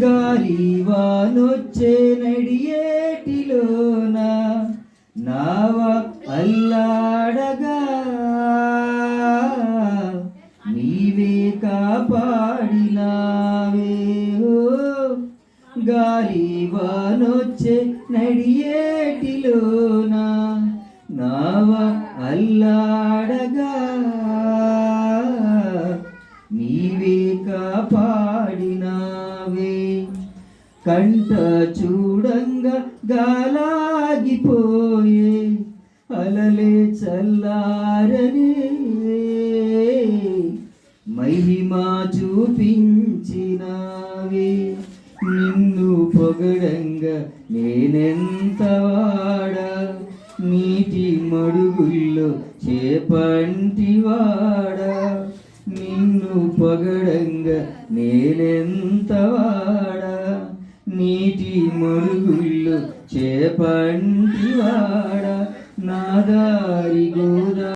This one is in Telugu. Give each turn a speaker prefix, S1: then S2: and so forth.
S1: గాలి వానొచ్చే నడియేటిలోన నావ అల్లాడగా నీవే కాపాడినావే. ఓ గాలి వానొచ్చే నడియేటిలోన నావ అల్లాడగా నీవే కాపాడినావే. కంట చూడంగా గాలాగిపోయే అలలే చల్లారనే మహిమా చూపించినావే. నిన్ను పొగడంగా నేనెంత వాడా, నీటి మడుగుల్లో చేపంటివాడా. నిన్ను పొగడంగా నేనెంత వాడా, నీటి మడుగుల్లో చేపంటివాడా. నాదా